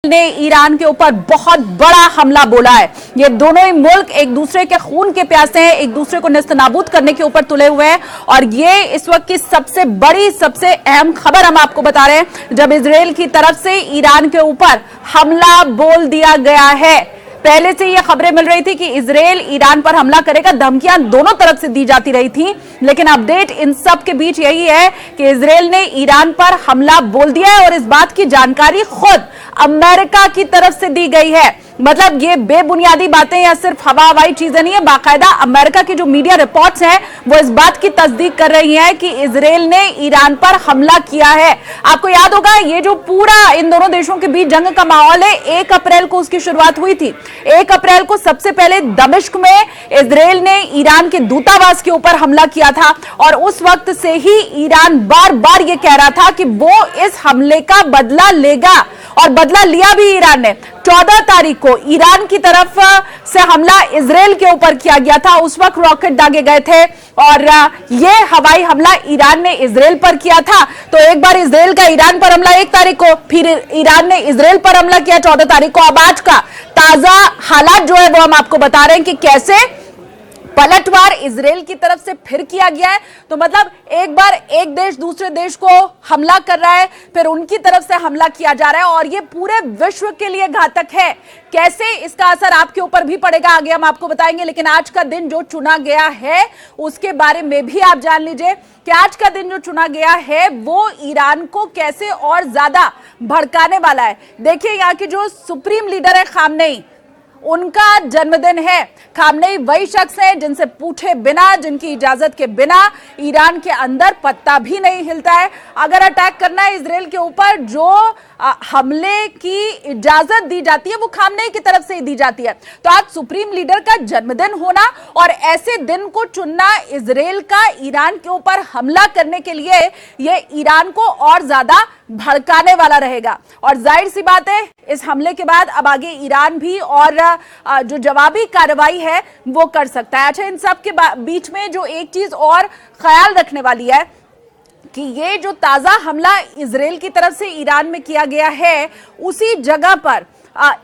ने ईरान के ऊपर बहुत बड़ा हमला बोला है। ये दोनों ही मुल्क एक दूसरे के खून के प्यासे हैं, एक दूसरे को नेस्तनाबूद करने के ऊपर तुले हुए हैं। और ये इस वक्त की सबसे बड़ी, सबसे अहम खबर हम आपको बता रहे हैं, जब इजराइल की तरफ से ईरान के ऊपर हमला बोल दिया गया है। पहले से ये खबरें मिल रही थी कि इजराइल ईरान पर हमला करेगा, धमकियां दोनों तरफ से दी जाती रही थी, लेकिन अपडेट इन सब के बीच यही है कि इजराइल ने ईरान पर हमला बोल दिया है और इस बात की जानकारी खुद अमेरिका की तरफ से दी गई है। मतलब ये बेबुनियादी बातें या सिर्फ हवाई चीजें नहीं है, बाकायदा अमेरिका की जो मीडिया रिपोर्ट्स हैं वो इस बात की तस्दीक कर रही हैं कि इजराइल ने ईरान पर हमला किया है। आपको याद होगा ये जो पूरा इन दोनों देशों के बीच जंग का माहौल है, 1 अप्रैल को उसकी शुरुआत हुई थी। 1 अप्रैल को सबसे पहले दमिश्क में इजराइल ने ईरान के दूतावास के ऊपर हमला किया था और उस वक्त से ही ईरान बार बार ये कह रहा था कि वो इस हमले का बदला लेगा और बदला लिया भी ईरान ने। 14 तारीख को ईरान की तरफ से हमला इजराइल के ऊपर किया गया था, उस वक्त रॉकेट दागे गए थे और ये हवाई हमला ईरान ने इजराइल पर किया था। तो एक बार इजराइल का ईरान पर हमला 1 तारीख को, फिर ईरान ने इजराइल पर हमला किया 14 तारीख को। अब आज का ताजा हालात जो है वो हम आपको बता रहे हैं कि कैसे पलटवार इजराइल की तरफ से फिर किया गया है। तो मतलब एक बार एक देश दूसरे देश को हमला कर रहा है, फिर उनकी तरफ से हमला किया जा रहा है और ये पूरे विश्व के लिए घातक है। कैसे इसका असर आपके ऊपर भी पड़ेगा आगे हम आपको बताएंगे, लेकिन आज का दिन जो चुना गया है उसके बारे में भी आप जान लीजिए कि आज का दिन जो चुना गया है वो ईरान को कैसे और ज्यादा भड़काने वाला है। देखिए यहाँ की जो सुप्रीम लीडर है खामनेई, उनका जन्मदिन है। खामनेई वही शख्स है जिनसे पूछे बिना, जिनकी इजाजत के बिना ईरान के अंदर पत्ता भी नहीं हिलता है। अगर अटैक करना है इजराइल के ऊपर, जो हमले की इजाजत दी जाती है वो खामनेई की तरफ से ही दी जाती है। तो आज सुप्रीम लीडर का जन्मदिन होना और ऐसे दिन को चुनना इजराइल का ईरान के ऊपर हमला करने के लिए, ये ईरान को और ज्यादा भड़काने वाला रहेगा। और जाहिर सी बात है इस हमले के बाद अब आगे ईरान भी और जो जवाबी कार्रवाई है वो कर सकता है। अच्छा, इन सब के बीच में जो एक चीज और ख्याल रखने वाली है कि ये जो ताजा हमला इजराइल की तरफ से ईरान में किया गया है, उसी जगह पर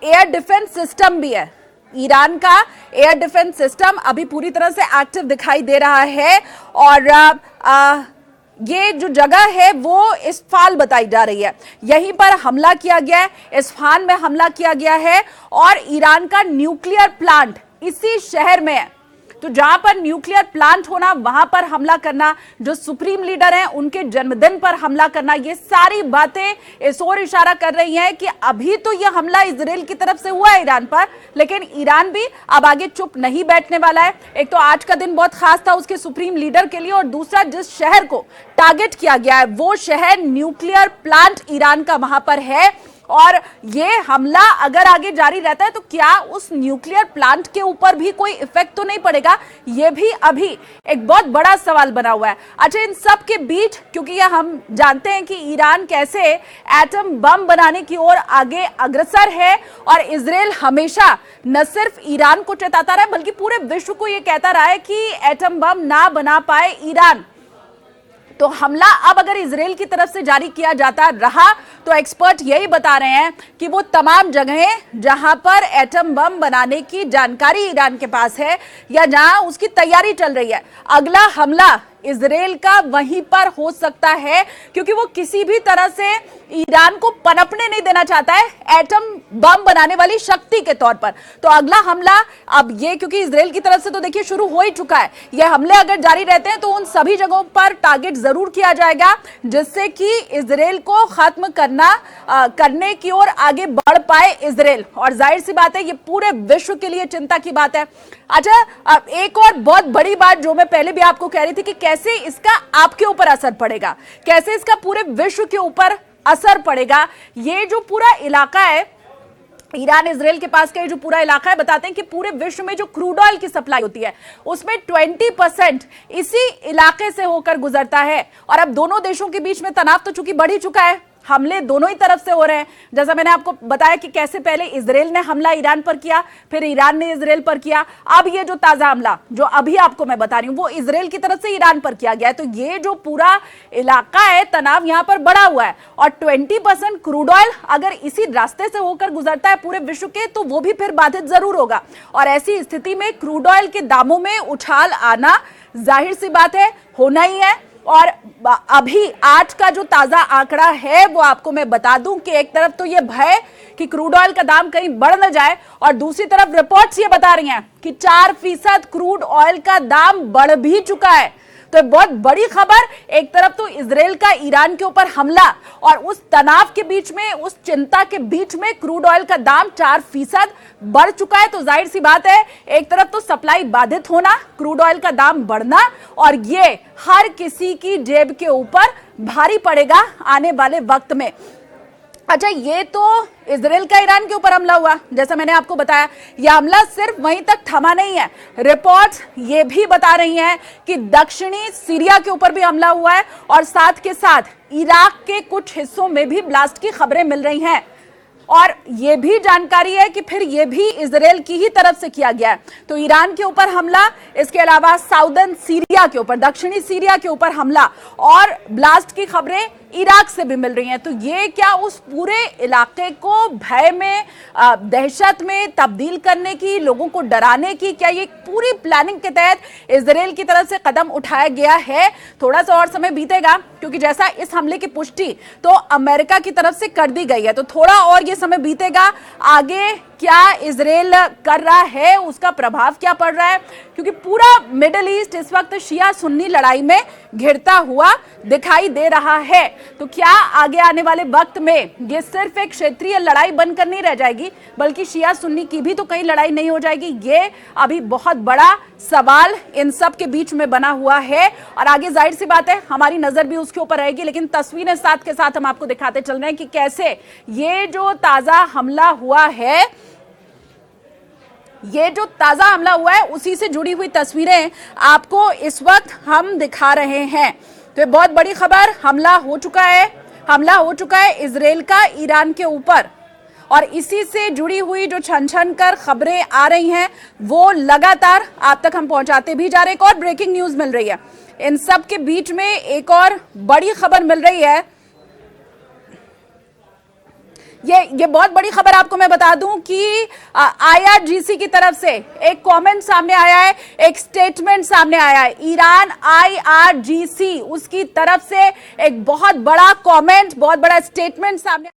एयर डिफेंस सिस्टम भी है। ईरान का एयर डिफेंस सिस्टम अभी पूरी तरह से एक्टिव दिखाई दे रहा है और ये जो जगह है वो इस्फान बताई जा रही है, यहीं पर हमला किया गया है। इस्फान में हमला किया गया है और ईरान का न्यूक्लियर प्लांट इसी शहर में है। तो जहां पर न्यूक्लियर प्लांट होना, वहां पर हमला करना, जो सुप्रीम लीडर हैं उनके जन्मदिन पर हमला करना, ये सारी बातें इस ओर इशारा कर रही हैं कि अभी तो यह हमला इजराइल की तरफ से हुआ है ईरान पर, लेकिन ईरान भी अब आगे चुप नहीं बैठने वाला है। एक तो आज का दिन बहुत खास था उसके सुप्रीम लीडर के लिए और दूसरा जिस शहर को टारगेट किया गया है वो शहर न्यूक्लियर प्लांट ईरान का वहां पर है। और ये हमला अगर आगे जारी रहता है तो क्या उस न्यूक्लियर प्लांट के ऊपर भी कोई इफेक्ट तो नहीं पड़ेगा, ये भी अभी एक बहुत बड़ा सवाल बना हुआ है। अच्छा, इन सब के बीच क्योंकि ये हम जानते हैं कि ईरान कैसे एटम बम बनाने की ओर आगे अग्रसर है और इजराइल हमेशा न सिर्फ ईरान को चेताता रहा है बल्कि पूरे विश्व को ये कहता रहा है कि एटम बम ना बना पाए ईरान। तो हमला अब अगर इजराइल की तरफ से जारी किया जाता रहा तो एक्सपर्ट यही बता रहे हैं कि वो तमाम जगहें जहां पर एटम बम बनाने की जानकारी ईरान के पास है या जहां उसकी तैयारी चल रही है, अगला हमला इजराइल का वहीं पर हो सकता है, क्योंकि वो किसी भी तरह से ईरान को पनपने नहीं देना चाहता है एटम बम बनाने वाली शक्ति के तौर पर। तो अगला हमला अब ये, क्योंकि इजराइल की तरफ से तो देखिए शुरू हो ही चुका है, ये हमले अगर जारी रहते हैं तो उन सभी जगहों पर टारगेट जरूर किया जाएगा जिससे कि इजराइल को खत्म करने की ओर आगे बढ़ पाए इजराइल। और जाहिर सी बात है ये पूरे विश्व के लिए चिंता की बात है। अच्छा, अब एक और बहुत बड़ी बात जो मैं पहले भी आपको कह रही थी कि कैसे इसका आपके ऊपर असर पड़ेगा, कैसे इसका पूरे विश्व के ऊपर असर पड़ेगा। ये जो पूरा इलाका है ईरान इजराइल के पास का, ये जो पूरा इलाका है, बताते हैं कि पूरे विश्व में जो क्रूड ऑयल की सप्लाई होती है उसमें 20% इसी इलाके से होकर गुजरता है। और अब दोनों देशों के बीच में तनाव तो चूंकि बढ़ ही चुका है हमले दोनों ही तरफ से हो रहे हैं। जैसा मैंने आपको बताया कि कैसे पहले इजराइल ने हमला ईरान पर किया, फिर ईरान ने इजराइल पर किया, अब ये जो ताजा हमला जो अभी आपको मैं बता रही हूं वो इजराइल की तरफ से ईरान पर किया गया है। तो ये जो पूरा इलाका है, तनाव यहां पर बढ़ा हुआ है। और 20% क्रूड ऑयल अगर इसी रास्ते से होकर गुजरता है पूरे विश्व के, तो वो भी फिर बाधित जरूर होगा। और ऐसी स्थिति में क्रूड ऑयल के दामों में उछाल आना जाहिर सी बात है, होना ही है। और अभी आज का जो ताजा आंकड़ा है वो आपको मैं बता दूं कि एक तरफ तो ये भय कि क्रूड ऑयल का दाम कहीं बढ़ न जाए, और दूसरी तरफ रिपोर्ट्स ये बता रही हैं कि 4% क्रूड ऑयल का दाम बढ़ भी चुका है। तो बहुत बड़ी खबर, एक तरफ तो इजराइल का ईरान के ऊपर हमला, और उस तनाव के बीच में, उस चिंता के बीच में क्रूड ऑयल का दाम 4% बढ़ चुका है। तो जाहिर सी बात है, एक तरफ तो सप्लाई बाधित होना, क्रूड ऑयल का दाम बढ़ना, और ये हर किसी की जेब के ऊपर भारी पड़ेगा आने वाले वक्त में। अच्छा, ये तो इजराइल का ईरान के ऊपर हमला हुआ, जैसा मैंने आपको बताया। यह हमला सिर्फ वहीं तक थमा नहीं है, रिपोर्ट्स ये भी बता रही हैं कि दक्षिणी सीरिया के ऊपर भी हमला हुआ है, और साथ के साथ इराक के कुछ हिस्सों में भी ब्लास्ट की खबरें मिल रही हैं। और ये भी जानकारी है कि फिर ये भी इजराइल की ही तरफ से किया गया है। तो ईरान के ऊपर हमला, इसके अलावा साउदर्न सीरिया के ऊपर, दक्षिणी सीरिया के ऊपर हमला, और ब्लास्ट की खबरें इराक से भी मिल रही हैं। तो ये क्या उस पूरे इलाके को भय में, दहशत में तब्दील करने की, लोगों को डराने की, क्या ये पूरी प्लानिंग के तहत इजराइल की तरफ से कदम उठाया गया है? थोड़ा सा और समय बीतेगा, क्योंकि जैसा इस हमले की पुष्टि तो अमेरिका की तरफ से कर दी गई है, तो थोड़ा और ये समय बीतेगा। आगे क्या इजराइल कर रहा है, उसका प्रभाव क्या पड़ रहा है, क्योंकि पूरा मिडिल ईस्ट इस वक्त शिया सुन्नी लड़ाई में घिरता हुआ दिखाई दे रहा है। तो क्या आगे आने वाले वक्त में ये सिर्फ एक क्षेत्रीय लड़ाई बनकर नहीं रह जाएगी, बल्कि शिया सुन्नी की भी तो कहीं लड़ाई नहीं हो जाएगी? ये अभी बहुत बड़ा सवाल इन सब के बीच में बना हुआ है, और आगे जाहिर सी बात है हमारी नजर भी उसके ऊपर रहेगी। लेकिन तस्वीरें साथ के साथ हम आपको दिखाते चल रहे हैं कि कैसे ये जो ताजा हमला हुआ है, ये जो ताजा हमला हुआ है उसी से जुड़ी हुई तस्वीरें आपको इस वक्त हम दिखा रहे हैं। तो ये बहुत बड़ी खबर, हमला हो चुका है इजराइल का ईरान के ऊपर, और इसी से जुड़ी हुई जो छन कर खबरें आ रही हैं वो लगातार आप तक हम पहुंचाते भी जा रहे हैं। एक और ब्रेकिंग न्यूज मिल रही है, इन सब के बीच में एक और बड़ी खबर मिल रही है। ये बहुत बड़ी खबर आपको मैं बता दूं कि IRGC की तरफ से एक कमेंट सामने आया है, एक स्टेटमेंट सामने आया है। ईरान IRGC उसकी तरफ से एक बहुत बड़ा कमेंट, बहुत बड़ा स्टेटमेंट सामने,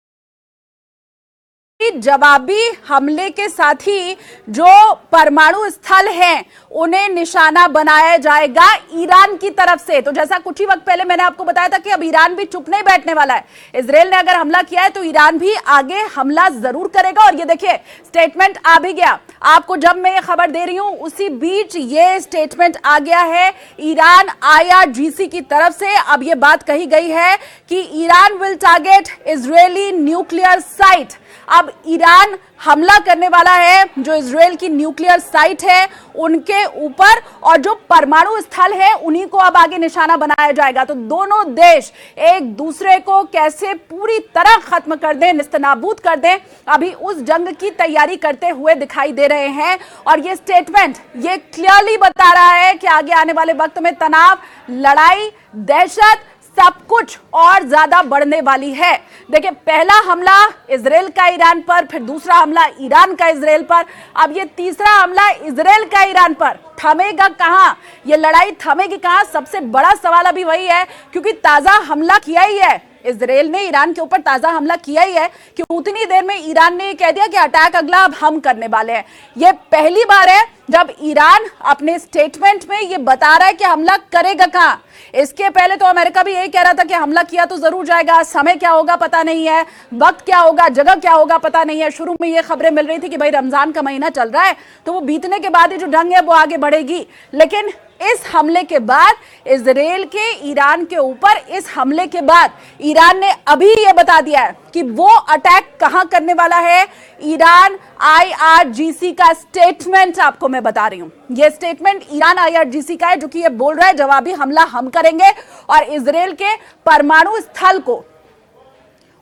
जवाबी हमले के साथ ही जो परमाणु स्थल हैं उन्हें निशाना बनाया जाएगा ईरान की तरफ से। तो जैसा कुछ ही वक्त पहले मैंने आपको बताया था कि अब ईरान भी चुप नहीं बैठने वाला है। इजराइल ने अगर हमला किया है तो ईरान भी आगे हमला जरूर करेगा। और ये देखिए स्टेटमेंट आ भी गया, आपको जब मैं ये खबर दे रही हूं उसी बीच ये स्टेटमेंट आ गया है ईरान IRGC की तरफ से। अब ये बात कही गई है कि Iran will target Israeli nuclear site. अब ईरान हमला करने वाला है जो इजराइल की न्यूक्लियर साइट है उनके ऊपर, और जो परमाणु स्थल है उन्हीं को अब आगे निशाना बनाया जाएगा। तो दोनों देश एक दूसरे को कैसे पूरी तरह खत्म कर दें, निस्तनाबूद कर दें, अभी उस जंग की तैयारी करते हुए दिखाई दे रहे हैं। और ये स्टेटमेंट ये क्लियरली बता रहा है कि आगे आने वाले वक्त में तनाव, लड़ाई, दहशत सब कुछ और ज्यादा बढ़ने वाली है। देखिए, पहला हमला इजराइल का ईरान पर, फिर दूसरा हमला ईरान का इजराइल पर, अब ये तीसरा हमला इजराइल का ईरान पर। थमेगा कहां ये लड़ाई, थमेगी कहां? सबसे बड़ा सवाल अभी वही है, क्योंकि ताजा हमला किया ही है इजराइल ने, ईरान के ऊपर ताजा हमला किया ही है कि उतनी देर में ईरान ने कह दिया कि अटैक अगला अब हम करने वाले हैं। ये पहली बार है जब ईरान अपने स्टेटमेंट में ये बता रहा है कि हमला करेगा कहां। इसके पहले तो अमेरिका भी यही कह रहा था कि हमला किया तो जरूर जाएगा, समय क्या होगा पता नहीं है, वक्त क्या होगा, जगह क्या होगा पता नहीं है। शुरू में ये खबरें मिल रही थी कि भाई रमजान का महीना चल रहा है तो वो बीतने के बाद ही जो जंग है वो आगे बढ़ेगी। लेकिन इस हमले के बाद, इजराइल के ईरान के ऊपर इस हमले के बाद ईरान ने अभी यह बता दिया है कि वो अटैक कहां करने वाला है। ईरान IRGC का स्टेटमेंट आपको मैं बता रही हूं, यह स्टेटमेंट ईरान IRGC का है जो कि यह बोल रहा है जवाबी हमला हम करेंगे और इजराइल के परमाणु स्थल को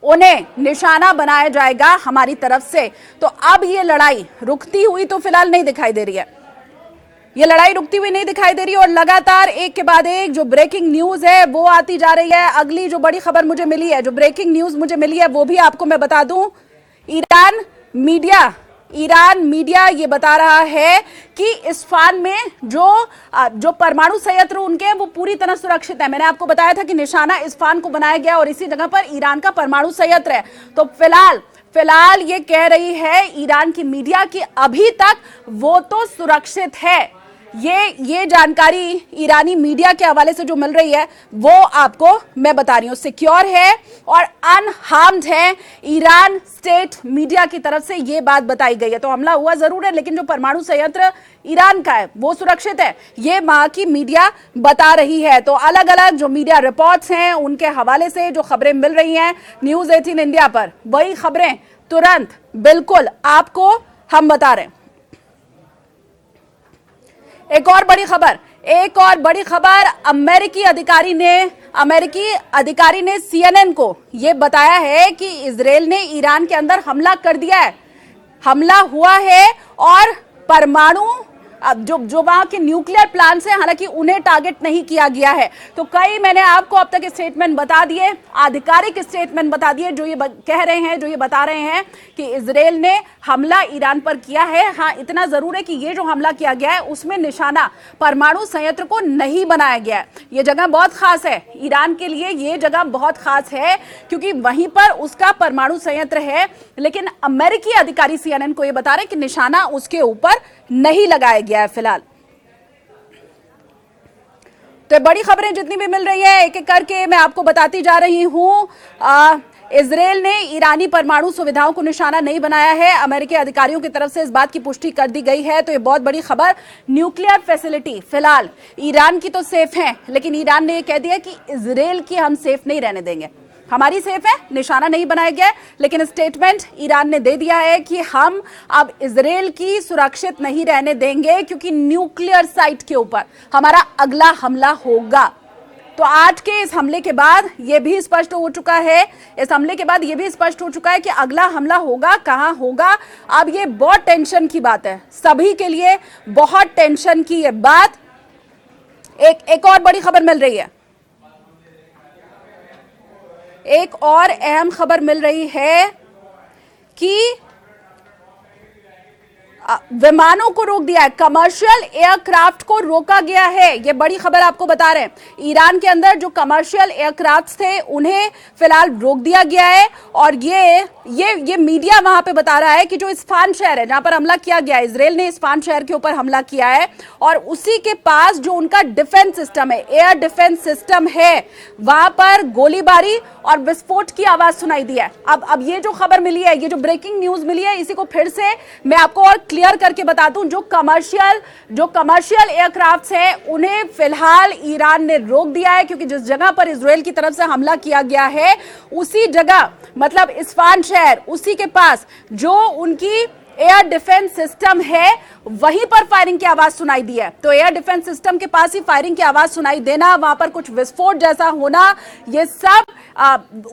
उन्हें निशाना बनाया जाएगा हमारी तरफ से। तो अब ये लड़ाई रुकती हुई तो फिलहाल नहीं दिखाई दे रही है, ये लड़ाई रुकती हुई नहीं दिखाई दे रही और लगातार एक के बाद एक जो ब्रेकिंग न्यूज है वो आती जा रही है। अगली जो बड़ी खबर मुझे मिली है, जो ब्रेकिंग न्यूज मुझे मिली है, वो भी आपको मैं बता दूं। ईरान मीडिया ये बता रहा है कि इस्फहान में जो परमाणु संयंत्र उनके वो पूरी तरह सुरक्षित है। मैंने आपको बताया था कि निशाना इस्फहान को बनाया गया और इसी जगह पर ईरान का परमाणु संयंत्र है। तो फिलहाल ये कह रही है ईरान की मीडिया कि अभी तक वो तो सुरक्षित है। ये जानकारी ईरानी मीडिया के हवाले से जो मिल रही है वो आपको मैं बता रही हूं, सिक्योर है और अनहार्म्ड है। ईरान स्टेट मीडिया की तरफ से ये बात बताई गई है। तो हमला हुआ जरूर है, लेकिन जो परमाणु संयंत्र ईरान का है वो सुरक्षित है, ये वहां की मीडिया बता रही है। तो अलग अलग जो मीडिया रिपोर्ट्स हैं उनके हवाले से जो खबरें मिल रही हैं न्यूज 18 इंडिया पर, वही खबरें तुरंत बिल्कुल आपको हम बता रहे हैं। एक और बड़ी खबर, अमेरिकी अधिकारी ने CNN को यह बताया है कि इजराइल ने ईरान के अंदर हमला कर दिया है, हमला हुआ है और परमाणु जो वहां के न्यूक्लियर प्लांट्स हैं, हालांकि उन्हें टारगेट नहीं किया गया है। तो कई मैंने आपको अब तक स्टेटमेंट बता दिए, आधिकारिक स्टेटमेंट बता दिए, जो ये कह रहे हैं, जो ये बता रहे हैं कि इजराइल ने हमला ईरान पर किया है। हाँ, इतना जरूर है कि ये जो हमला किया गया है उसमें निशाना परमाणु संयंत्र को नहीं बनाया गया है। ये जगह बहुत खास है ईरान के लिए, ये जगह बहुत खास है क्योंकि वहीं पर उसका परमाणु संयंत्र है। लेकिन अमेरिकी अधिकारी CNN को यह बता रहे हैं कि निशाना उसके ऊपर नहीं लगाया गया है फिलहाल। तो बड़ी खबरें जितनी भी मिल रही है एक एक करके मैं आपको बताती जा रही हूं। इजराइल ने ईरानी परमाणु सुविधाओं को निशाना नहीं बनाया है, अमेरिकी अधिकारियों की तरफ से इस बात की पुष्टि कर दी गई है। तो ये बहुत बड़ी खबर। न्यूक्लियर फैसिलिटी फिलहाल ईरान की तो सेफ है, लेकिन ईरान ने यह कह दिया कि इजराइल की हम सेफ नहीं रहने देंगे, हमारी सेफ है, निशाना नहीं बनाया गया। लेकिन स्टेटमेंट ईरान ने दे दिया है कि हम अब इजराइल की सुरक्षित नहीं रहने देंगे क्योंकि न्यूक्लियर साइट के ऊपर हमारा अगला हमला होगा। तो आज के इस हमले के बाद यह भी स्पष्ट हो चुका है, कि अगला हमला होगा, कहां होगा। अब ये बहुत टेंशन की बात है, सभी के लिए बहुत टेंशन की ये बात। एक और बड़ी खबर मिल रही है, एक और अहम खबर मिल रही है कि विमानों को रोक दिया है, कमर्शियल एयरक्राफ्ट को रोका गया है। ये बड़ी खबर आपको बता रहे हैं। ईरान के अंदर जो कमर्शियल एयरक्राफ्ट थे उन्हें फिलहाल रोक दिया गया है और ये मीडिया वहां पे बता रहा है कि जो इस्फहान शहर है जहां पर हमला किया गया है, इजराइल ने इस्फहान शहर के ऊपर हमला किया है और उसी के पास जो उनका डिफेंस सिस्टम है, एयर डिफेंस सिस्टम है, वहां पर गोलीबारी और विस्फोट की आवाज सुनाई दी है। अब ये जो खबर मिली है, ये जो ब्रेकिंग न्यूज मिली है, इसी को फिर से मैं आपको और क्लियर करके बता दूं। जो कमर्शियल एयरक्राफ्ट्स हैं उन्हें फिलहाल ईरान ने रोक दिया है क्योंकि जिस जगह पर इजराइल की तरफ से हमला किया गया है उसी जगह, मतलब इस्फहान शहर, उसी के पास जो उनकी एयर डिफेंस सिस्टम है वहीं पर फायरिंग की आवाज सुनाई दी है। तो एयर डिफेंस सिस्टम के पास ही फायरिंग की आवाज सुनाई देना, वहां पर कुछ विस्फोट जैसा होना, ये सब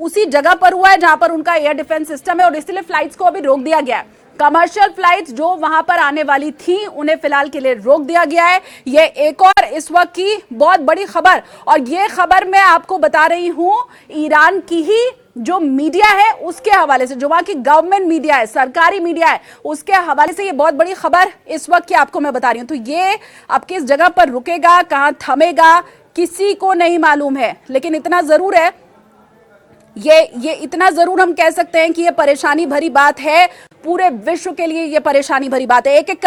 उसी जगह पर हुआ है जहां पर उनका एयर डिफेंस सिस्टम है और इसलिए फ्लाइट्स को अभी रोक दिया गया है। कमर्शियल फ्लाइट्स जो वहां पर आने वाली थी उन्हें फिलहाल के लिए रोक दिया गया है। ये एक और इस वक्त की बहुत बड़ी खबर, और ये खबर मैं आपको बता रही हूं ईरान की ही जो मीडिया है उसके हवाले से, जो वहां की गवर्नमेंट मीडिया है, सरकारी मीडिया है, उसके हवाले से ये बहुत बड़ी खबर इस वक्त की आपको मैं बता रही हूं। तो ये अब किस जगह पर रुकेगा, कहां थमेगा, किसी को नहीं मालूम है। लेकिन इतना जरूर है, ये इतना जरूर हम कह सकते हैं कि ये परेशानी भरी बात है, पूरे विश्व के लिए ये परेशानी भरी बात है। एक एक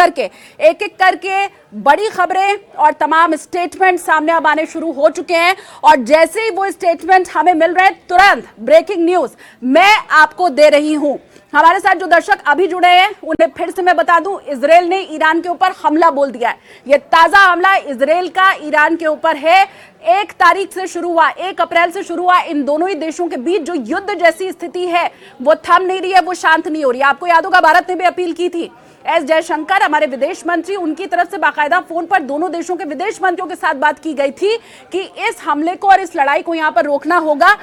करके बड़ी खबरें और तमाम स्टेटमेंट सामने अब आने शुरू हो चुके हैं और जैसे ही वो स्टेटमेंट हमें मिल रहे हैं तुरंत ब्रेकिंग न्यूज मैं आपको दे रही हूं। हमारे साथ जो दर्शक अभी जुड़े हैं उन्हें फिर से मैं बता दूं, इजराइल ने ईरान के ऊपर हमला बोल दिया है। यह ताजा हमला इजराइल का ईरान के ऊपर है। 1 तारीख से शुरू हुआ, 1 अप्रैल से शुरू हुआ। इन दोनों ही देशों के बीच जो युद्ध जैसी स्थिति है वो थम नहीं रही है, वो शांत नहीं हो रही है। आपको याद होगा भारत ने भी अपील की थी, एस जयशंकर हमारे विदेश मंत्री, उनकी तरफ से बाकायदा फोन पर दोनों देशों के विदेश मंत्रियों के साथ बात की गई थी कि इस हमले को और इस लड़ाई को यहां पर रोकना होगा।